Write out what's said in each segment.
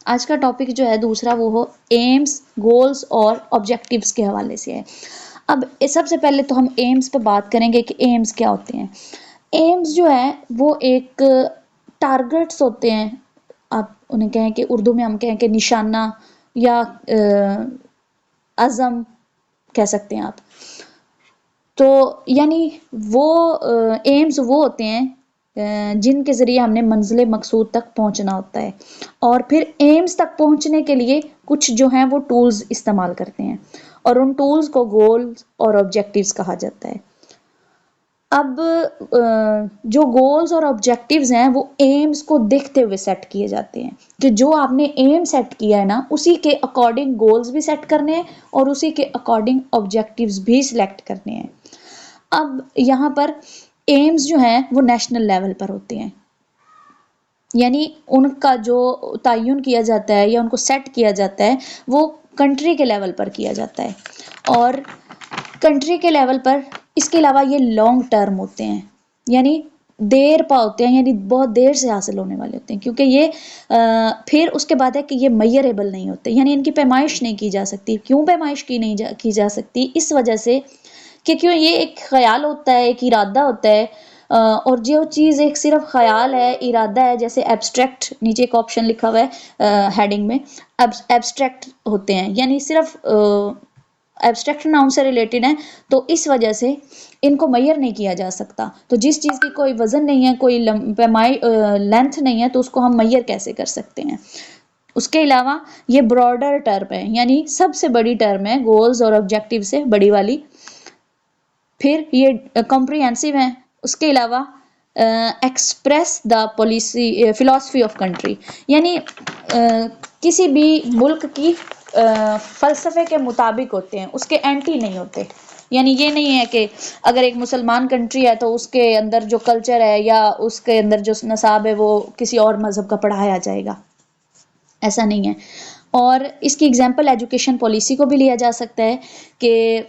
آج کا ٹاپک جو ہے دوسرا وہ ہو ایمز، گولز اور آبجیکٹیوز کے حوالے سے ہے۔ اب سب سے پہلے تو ہم ایمز پہ بات کریں گے کہ ایمز کیا ہوتے ہیں۔ ایمز جو ہے وہ ایک ٹارگٹس ہوتے ہیں، آپ انہیں کہیں کہ اردو میں ہم کہیں کہ نشانہ یا عزم کہہ سکتے ہیں آپ۔ تو یعنی وہ ایمز وہ ہوتے ہیں جن کے ذریعے ہم نے منزل مقصود تک پہنچنا ہوتا ہے، اور پھر ایمز تک پہنچنے کے لیے کچھ جو ہیں وہ ٹولز استعمال کرتے ہیں، اور ان ٹولز کو گولز اور آبجیکٹیوز کہا جاتا ہے۔ اب جو گولز اور آبجیکٹیوز ہیں وہ ایمز کو دیکھتے ہوئے سیٹ کیے جاتے ہیں، کہ جو آپ نے ایم سیٹ کیا ہے نا اسی کے اکارڈنگ گولز بھی سیٹ کرنے ہیں اور اسی کے اکارڈنگ آبجیکٹیوز بھی سلیکٹ کرنے ہیں۔ اب یہاں پر ایمز جو ہیں وہ نیشنل لیول پر ہوتے ہیں، یعنی ان کا جو تعین کیا جاتا ہے یا ان کو سیٹ کیا جاتا ہے وہ کنٹری کے لیول پر کیا جاتا ہے، اور کنٹری کے لیول پر اس کے علاوہ یہ لانگ ٹرم ہوتے ہیں، یعنی دیر پا ہوتے ہیں، یعنی بہت دیر سے حاصل ہونے والے ہوتے ہیں، کیونکہ یہ پھر اس کے بعد ہے کہ یہ میئریبل نہیں ہوتے، یعنی ان کی پیمائش نہیں کی جا سکتی۔ کیوں پیمائش کی جا سکتی؟ اس وجہ سے کہ کیوں یہ ایک خیال ہوتا ہے، ایک ارادہ ہوتا ہے، اور جو چیز ایک صرف خیال ہے، ارادہ ہے، جیسے ایبسٹریکٹ، نیچے ایک آپشن لکھا ہوا ہے ہیڈنگ میں، ایبسٹریکٹ ہوتے ہیں، یعنی صرف ایبسٹریکٹ ناؤن سے ریلیٹڈ ہیں، تو اس وجہ سے ان کو میئر نہیں کیا جا سکتا۔ تو جس چیز کی کوئی وزن نہیں ہے، کوئی لینتھ نہیں ہے، تو اس کو ہم میئر کیسے کر سکتے ہیں؟ اس کے علاوہ یہ براڈر ٹرم ہے، یعنی سب سے بڑی ٹرم ہے گولز اور آبجیکٹیو سے بڑی والی۔ پھر یہ کمپریہنسو ہے، اس کے علاوہ express the policy philosophy of country, یعنی کسی بھی ملک کی فلسفے کے مطابق ہوتے ہیں، اس کے اینٹی نہیں ہوتے۔ یعنی یہ نہیں ہے کہ اگر ایک مسلمان کنٹری ہے تو اس کے اندر جو کلچر ہے یا اس کے اندر جو نصاب ہے وہ کسی اور مذہب کا پڑھایا جائے گا، ایسا نہیں ہے۔ اور اس کی اگزامپل ایجوکیشن پالیسی کو بھی لیا جا سکتا ہے کہ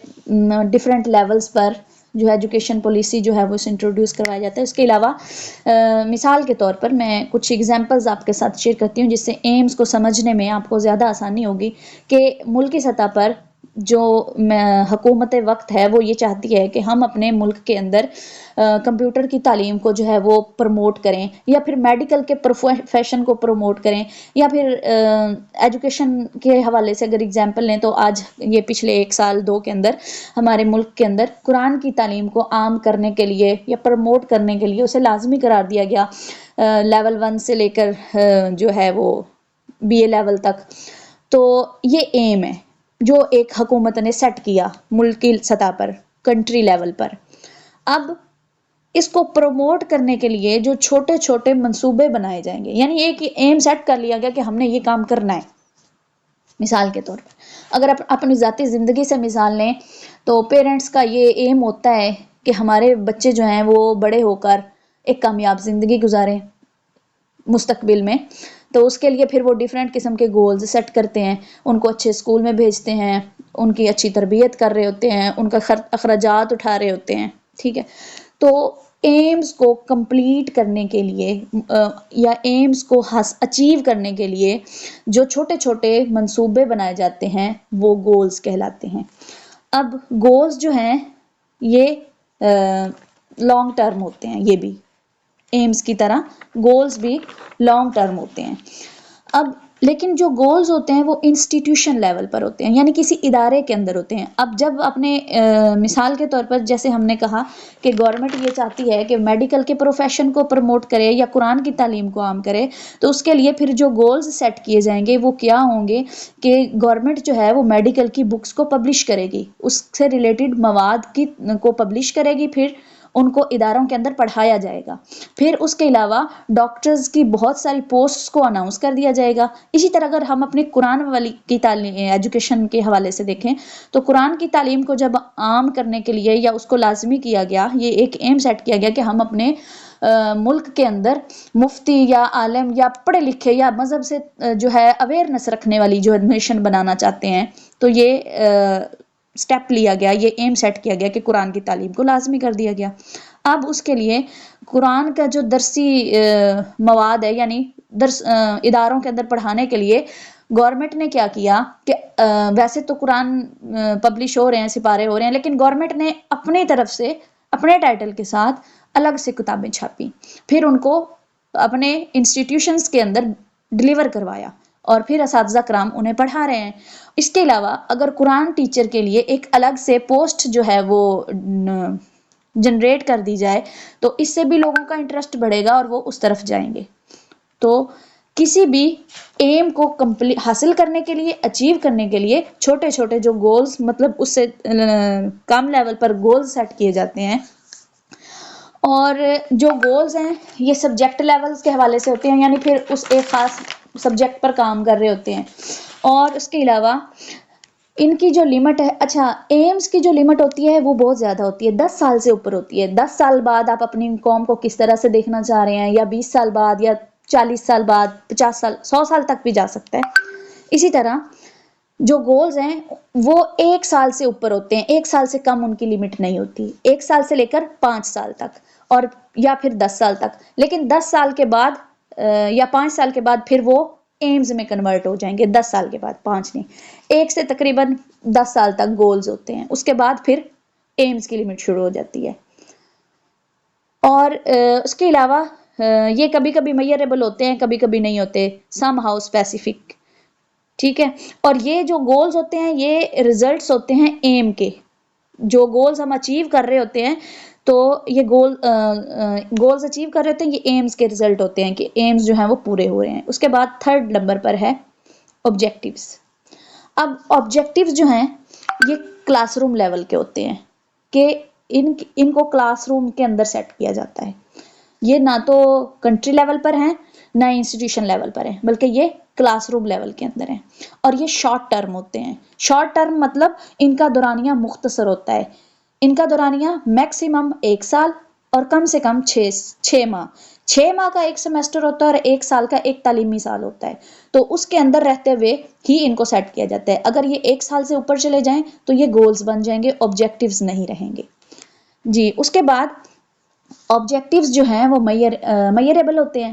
ڈفرینٹ لیولز پر جو ایجوکیشن پالیسی جو ہے وہ انٹروڈیوس کروایا جاتا ہے۔ اس کے علاوہ مثال کے طور پر میں کچھ ایگزامپلز آپ کے ساتھ شیئر کرتی ہوں، جس سے ایمز کو سمجھنے میں آپ کو زیادہ آسانی ہوگی کہ ملکی سطح پر جو حکومت وقت ہے وہ یہ چاہتی ہے کہ ہم اپنے ملک کے اندر کمپیوٹر کی تعلیم کو جو ہے وہ پروموٹ کریں، یا پھر میڈیکل کے پروفیشن کو پروموٹ کریں، یا پھر ایجوکیشن کے حوالے سے اگر اگزامپل لیں تو آج یہ پچھلے 1 سال 2 کے اندر ہمارے ملک کے اندر قرآن کی تعلیم کو عام کرنے کے لیے یا پروموٹ کرنے کے لیے اسے لازمی قرار دیا گیا، لیول 1 سے لے کر جو ہے وہ BA لیول تک۔ تو یہ ایم ہے جو ایک حکومت نے سیٹ کیا ملکی سطح پر، کنٹری لیول پر۔ اب اس کو پروموٹ کرنے کے لیے جو چھوٹے چھوٹے منصوبے بنائے جائیں گے، یعنی ایک ایم سیٹ کر لیا گیا کہ ہم نے یہ کام کرنا ہے۔ مثال کے طور پر اگر آپ اپنی ذاتی زندگی سے مثال لیں تو پیرنٹس کا یہ ایم ہوتا ہے کہ ہمارے بچے جو ہیں وہ بڑے ہو کر ایک کامیاب زندگی گزاریں مستقبل میں، تو اس کے لیے پھر وہ ڈیفرنٹ قسم کے گولز سیٹ کرتے ہیں، ان کو اچھے اسکول میں بھیجتے ہیں، ان کی اچھی تربیت کر رہے ہوتے ہیں، ان کا اخراجات اٹھا رہے ہوتے ہیں، ٹھیک ہے۔ تو ایمز کو کمپلیٹ کرنے کے لیے یا ایمز کو اچیو کرنے کے لیے جو چھوٹے چھوٹے منصوبے بنائے جاتے ہیں وہ گولز کہلاتے ہیں۔ اب گولز جو ہیں یہ لانگ ٹرم ہوتے ہیں، یہ بھی ایمز کی طرح گولز بھی لانگ ٹرم ہوتے ہیں۔ اب لیکن جو گولز ہوتے ہیں وہ انسٹیٹیوشن لیول پر ہوتے ہیں، یعنی کسی ادارے کے اندر ہوتے ہیں۔ اب جب اپنے مثال کے طور پر جیسے ہم نے کہا کہ گورنمنٹ یہ چاہتی ہے کہ میڈیکل کے پروفیشن کو پروموٹ کرے یا قرآن کی تعلیم کو عام کرے، تو اس کے لیے پھر جو گولز سیٹ کیے جائیں گے وہ کیا ہوں گے کہ گورنمنٹ جو ہے وہ میڈیکل کی بکس کو پبلش کرے گی، اس سے ریلیٹڈ مواد کو پبلش کرے گی، پھر ان کو اداروں کے اندر پڑھایا جائے گا۔ پھر اس کے علاوہ ڈاکٹرز کی بہت ساری پوسٹس کو اناؤنس کر دیا جائے گا۔ اسی طرح اگر ہم اپنے قرآن والی کی تعلیم ایجوکیشن کے حوالے سے دیکھیں تو قرآن کی تعلیم کو جب عام کرنے کے لیے یا اس کو لازمی کیا گیا، یہ ایک ایم سیٹ کیا گیا کہ ہم اپنے ملک کے اندر مفتی یا عالم یا پڑھے لکھے یا مذہب سے جو ہے اویئرنس رکھنے والی جو نیشن بنانا چاہتے ہیں، تو یہ سٹیپ لیا گیا، یہ ایم سیٹ کیا گیا کہ قرآن کی تعلیم کو لازمی کر دیا گیا۔ اب اس کے لیے قرآن کا جو درسی مواد ہے، یعنی درس اداروں کے اندر پڑھانے کے لیے گورنمنٹ نے کیا کیا کہ ویسے تو قرآن پبلش ہو رہے ہیں، سپارے ہو رہے ہیں، لیکن گورنمنٹ نے اپنی طرف سے اپنے ٹائٹل کے ساتھ الگ سے کتابیں چھاپی، پھر ان کو اپنے انسٹیٹیوشنز کے اندر ڈلیور کروایا، اور پھر اساتذہ کرام انہیں پڑھا رہے ہیں۔ اس کے علاوہ اگر قرآن ٹیچر کے لیے ایک الگ سے پوسٹ جو ہے وہ جنریٹ کر دی جائے تو اس سے بھی لوگوں کا انٹرسٹ بڑھے گا اور وہ اس طرف جائیں گے۔ تو کسی بھی ایم کو حاصل کرنے کے لیے، اچیو کرنے کے لیے چھوٹے چھوٹے جو گولز، مطلب اس سے کم لیول پر گولز سیٹ کیے جاتے ہیں، اور جو گولز ہیں یہ سبجیکٹ لیولز کے حوالے سے ہوتے ہیں، یعنی پھر اس ایک خاص سبجیکٹ پر کام کر رہے ہوتے ہیں۔ اور اس کے علاوہ ان کی جو لمٹ ہے، اچھا ایمز کی جو لمٹ ہوتی ہے وہ بہت زیادہ ہوتی ہے، 10 سال سے اوپر ہوتی ہے۔ 10 سال بعد آپ اپنی قوم کو کس طرح سے دیکھنا چاہ رہے ہیں، یا 20 سال بعد، یا 40 سال بعد، 50 سال، 100 سال تک بھی جا سکتا ہے۔ اسی طرح جو گولز ہیں وہ 1 سال سے اوپر ہوتے ہیں، 1 سال سے کم ان کی لمٹ نہیں ہوتی، 1 سال سے لے کر 5 سال تک، اور یا پھر 10 سال تک۔ لیکن 10 سال کے بعد یا 5 سال کے بعد پھر وہ ایمز میں کنورٹ ہو جائیں گے، 10 سال کے بعد، 5 نہیں، 1 سے تقریباً 10 سال تک گولز ہوتے ہیں، اس کے بعد پھر ایمز کی لمٹ شروع ہو جاتی ہے۔ اور اس کے علاوہ یہ کبھی کبھی میئریبل ہوتے ہیں، کبھی کبھی نہیں ہوتے، سم ہاؤ اسپیسیفک، ٹھیک ہے۔ اور یہ جو گولز ہوتے ہیں یہ ریزلٹس ہوتے ہیں ایم کے، جو گولز ہم اچیو کر رہے ہوتے ہیں، تو یہ گولز اچیو کر رہے ہوتے ہیں، یہ ایمز کے ریزلٹ ہوتے ہیں کہ ایمز جو ہیں وہ پورے ہو رہے ہیں۔ اس کے بعد 3rd نمبر پر ہے آبجیکٹیوز۔ اب آبجیکٹیوز جو ہیں یہ کلاس روم لیول کے ہوتے ہیں، کہ ان کو کلاس روم کے اندر سیٹ کیا جاتا ہے۔ یہ نہ تو کنٹری لیول پر ہیں، نہ انسٹیٹیوشن لیول پر ہیں، بلکہ یہ کلاس روم لیول کے اندر ہیں، اور یہ شارٹ ٹرم ہوتے ہیں۔ شارٹ ٹرم مطلب ان کا دورانیہ مختصر ہوتا ہے، ان کا دورانیہ میکسیمم 1 سال اور کم سے کم 6 ماہ، 6 ماہ کا ایک سیمیسٹر ہوتا ہے، اور 1 سال کا ایک تعلیمی سال ہوتا ہے، تو اس کے اندر رہتے ہوئے ہی ان کو سیٹ کیا جاتا ہے۔ اگر یہ 1 سال سے اوپر چلے جائیں تو یہ گولز بن جائیں گے، آبجیکٹیوز نہیں رہیں گے جی۔ اس کے بعد آبجیکٹیوز جو ہیں وہ میئریبل ہوتے ہیں۔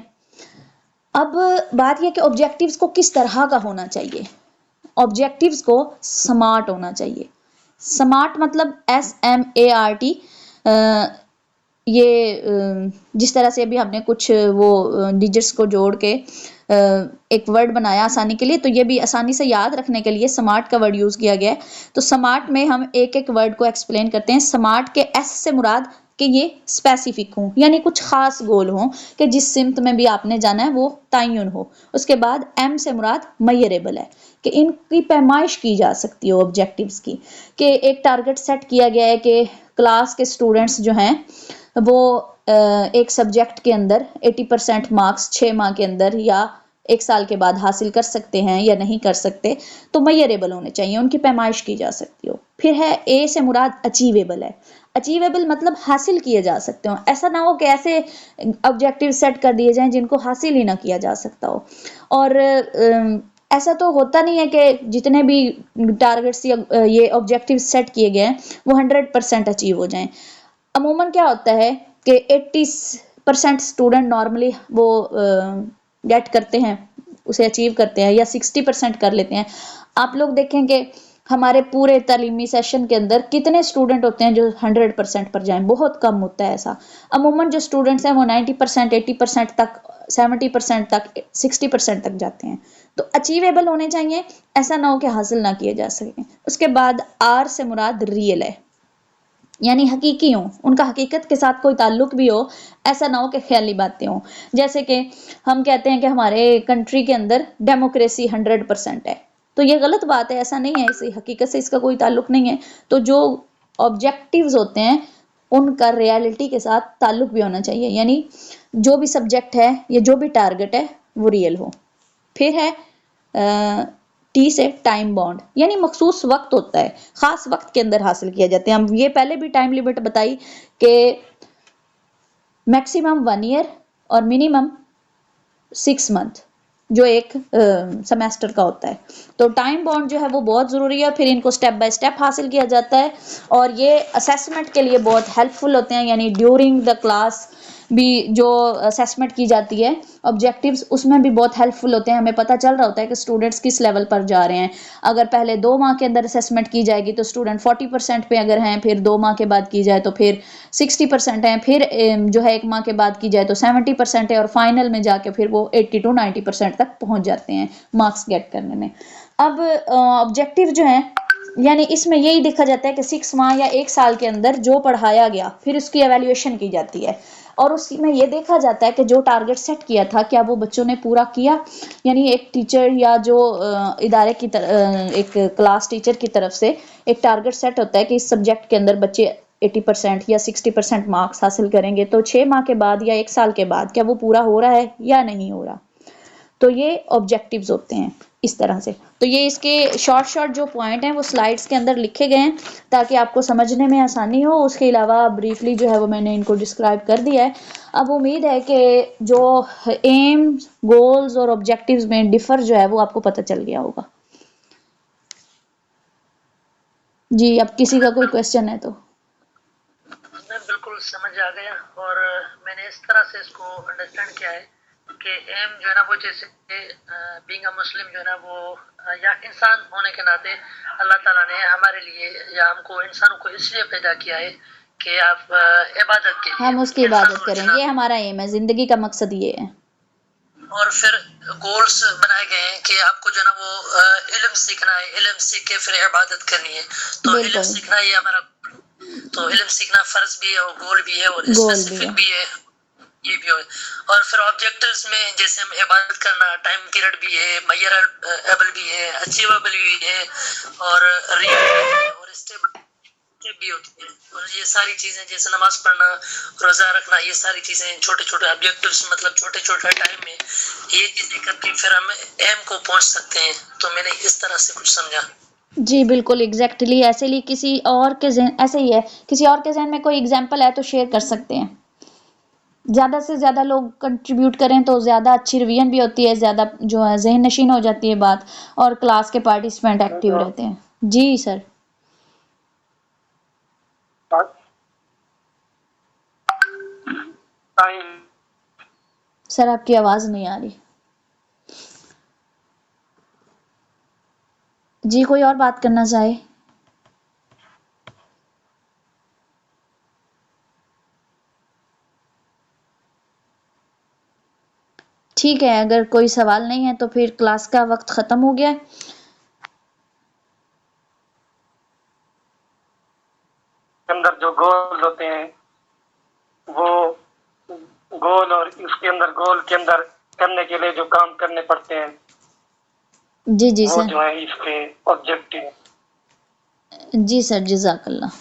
اب بات یہ کہ آبجیکٹیوز کو کس طرح کا ہونا چاہیے۔ آبجیکٹیوز کو سمارٹ ہونا چاہیے۔ سمارٹ مطلب SMART، یہ جس طرح سے ابھی ہم نے کچھ وہ ڈیجٹس کو جوڑ کے ایک ورڈ بنایا آسانی کے لیے، تو یہ بھی آسانی سے یاد رکھنے کے لیے سمارٹ کا ورڈ یوز کیا گیا ہے۔ تو سمارٹ میں ہم ایک ایک ورڈ کو ایکسپلین کرتے ہیں۔ سمارٹ کے S سے مراد کہ یہ اسپیسیفک ہوں، یعنی کچھ خاص گول ہوں کہ جس سمت میں بھی آپ نے جانا ہے وہ تعین ہو۔ اس کے بعد M سے مراد میئریبل ہے، کہ ان کی پیمائش کی جا سکتی ہو آبجیکٹیوز کی، کہ ایک ٹارگٹ سیٹ کیا گیا ہے کہ کلاس کے اسٹوڈنٹس جو ہیں وہ ایک سبجیکٹ کے اندر 80% مارکس 6 ماہ کے اندر یا 1 سال کے بعد حاصل کر سکتے ہیں یا نہیں کر سکتے، تو میئریبل ہونے چاہیے، ان کی پیمائش کی جا سکتی ہو۔ پھر ہے A سے مراد اچیویبل ہے۔ اچیویبل مطلب حاصل کیے جا سکتے ہوں، ایسا نہ ہو کہ ایسے آبجیکٹیو سیٹ کر دیے جائیں جن کو حاصل ہی نہ کیا جا سکتا ہو۔ اور ایسا تو ہوتا نہیں ہے کہ جتنے بھی ٹارگٹس یا یہ آبجیکٹیو سیٹ کیے گئے ہیں وہ 100% اچیو ہو جائیں۔ عموماً کیا ہوتا ہے کہ 80% اسٹوڈنٹ نارملی وہ گیٹ کرتے ہیں، اسے اچیو کرتے ہیں، یا 60% کر لیتے ہیں۔ آپ لوگ دیکھیں کہ ہمارے پورے تعلیمی سیشن کے اندر کتنے اسٹوڈنٹ ہوتے ہیں جو 100% پر جائیں، بہت کم ہوتا ہے ایسا۔ عموماً جو اسٹوڈنٹس ہیں وہ 90%، 80% تک، 70% تک، 60% تک جاتے ہیں۔ تو اچیویبل ہونے چاہیے، ایسا نہ ہو کہ حاصل نہ کیے جا سکیں۔ اس کے بعد R سے مراد ریئل ہے، یعنی حقیقی ہوں، ان کا حقیقت کے ساتھ کوئی تعلق بھی ہو، ایسا نہ ہو کہ خیالی باتیں ہوں۔ جیسے کہ ہم کہتے ہیں کہ ہمارے کنٹری کے اندر ڈیموکریسی 100% ہے، تو یہ غلط بات ہے، ایسا نہیں ہے، اسی حقیقت سے اس کا کوئی تعلق نہیں ہے۔ تو جو آبجیکٹیوز ہوتے ہیں ان کا ریالٹی کے ساتھ تعلق بھی ہونا چاہیے، یعنی جو بھی سبجیکٹ ہے یا جو بھی ٹارگٹ ہے وہ ریئل ہو۔ پھر ہے T سے ٹائم بانڈ، یعنی مخصوص وقت ہوتا ہے، خاص وقت کے اندر حاصل کیا جاتے ہیں۔ ہم یہ پہلے بھی ٹائم لمٹ بتائی کہ میکسیمم 1 ایئر اور منیمم 6 منتھ، جو ایک سیمیسٹر کا ہوتا ہے. تو ٹائم بانڈ جو ہے وہ بہت ضروری ہے، پھر ان کو سٹیپ بائی سٹیپ حاصل کیا جاتا ہے، اور یہ اسیسمنٹ کے لیے بہت ہیلپ فل ہوتے ہیں. یعنی ڈیورنگ دا کلاس بھی جو اسیسمنٹ کی جاتی ہے آبجیکٹیوز، اس میں بھی بہت ہیلپ فل ہوتے ہیں. ہمیں پتہ چل رہا ہوتا ہے کہ اسٹوڈنٹس کس لیول پر جا رہے ہیں. اگر پہلے 2 ماہ کے اندر اسیسمنٹ کی جائے گی تو اسٹوڈنٹ 40% پہ اگر ہیں، پھر 2 ماہ کے بعد کی جائے تو پھر 60% ہیں، پھر جو ہے 1 ماہ کے بعد کی جائے تو 70% ہے، اور فائنل میں جا کے پھر وہ 80 to 90% تک پہنچ جاتے ہیں مارکس گیٹ کرنے میں. اب آبجیکٹیو جو ہیں، یعنی اس میں یہی دیکھا جاتا ہے کہ 6 ماہ یا 1 سال کے اندر جو پڑھایا گیا پھر اس کی ایویلیویشن کی جاتی ہے، اور اس میں یہ دیکھا جاتا ہے کہ جو ٹارگٹ سیٹ کیا تھا کیا وہ بچوں نے پورا کیا. یعنی ایک ٹیچر یا جو ادارے کی ایک کلاس ٹیچر کی طرف سے ایک ٹارگٹ سیٹ ہوتا ہے کہ اس سبجیکٹ کے اندر بچے 80% یا 60% مارکس حاصل کریں گے، تو 6 ماہ کے بعد یا 1 سال کے بعد کیا وہ پورا ہو رہا ہے یا نہیں ہو رہا. تو یہ آبجیکٹیوز ہوتے ہیں اس طرح سے. تو یہ اس کے شارٹ جو پوائنٹ ہیں وہ سلائڈز کے اندر لکھے گئے ہیں تاکہ آپ کو سمجھنے میں آسانی ہو. اس کے علاوہ بریفلی جو ہے وہ میں نے ان کو ڈسکرائب کر دیا ہے. اب امید ہے کہ جو ایم، گولز اور آبجیکٹیوز میں ڈفر جو ہے وہ آپ کو پتہ چل گیا ہوگا. جی اب کسی کا کوئی کوشچن ہے تو. میں بالکل سمجھ آ گیا، اور میں نے اس طرح سے اس کو انڈرسٹینڈ کیا ہے کہ ایم جو ہے نا وہ جیسے بینگ اے مسلم جو ہے نا وہ یا انسان ہونے کے ناطے اللہ تعالیٰ نے ہمارے لیے یا ہم کو انسانوں کو اس لیے پیدا کیا ہے کہ آپ عبادت کے لیے ہم اس کی عبادت کریں، یہ ہمارا ایم ہے، زندگی کا مقصد یہ ہے. اور پھر گولز بنائے گئے ہیں کہ آپ کو جو ہے نا وہ علم سیکھنا ہے، علم سیکھ کے پھر عبادت کرنی ہے. تو علم سیکھنا یہ ہمارا، تو علم سیکھنا فرض بھی ہے اور گول بھی ہے اور اسپیسیفک بھی ہے، یہ بھی ہے. اور پھر آبجیکٹیوز میں جیسے ہم عبادت کرنا، ٹائم پیریڈ بھی ہے، میئربل بھی ہے، اچیویبل بھی ہے، اور ریئل بھی ہے، اور اسٹیبل بھی ہوتی ہے. اور یہ ساری چیزیں جیسے نماز پڑھنا، روزہ رکھنا، یہ ساری چیزیں چھوٹے چھوٹے آبجیکٹیوز، مطلب چھوٹے چھوٹے ٹائم میں یہ چیزیں کر کے پھر ہم ایم کو پہنچ سکتے ہیں. تو میں نے اس طرح سے کچھ سمجھا. جی بالکل ایگزیکٹلی ایسے ہی. کسی اور کے ذہن ایسے ہی ہے، کسی اور کے ذہن میں کوئی ایگزامپل ہے تو شیئر کر سکتے ہیں. زیادہ سے زیادہ لوگ کنٹریبیوٹ کریں تو زیادہ اچھی ریویژن بھی ہوتی ہے، زیادہ جو ہے ذہن نشین ہو جاتی ہے بات، اور کلاس کے پارٹیسپینٹ ایکٹیو رہتے ہیں. جی سر. سر آپ کی آواز نہیں آ رہی. جی کوئی اور بات کرنا چاہے؟ ٹھیک ہے، اگر کوئی سوال نہیں ہے تو پھر کلاس کا وقت ختم ہو گیا ہے. اندر جو گول ہوتے ہیں وہ گول، اور اس کے اندر گول کے اندر کرنے کے لیے جو کام کرنے پڑتے ہیں جی جی وہ سر. جو ہے اس کے آبجیکٹیو. جی سر جزاک اللہ.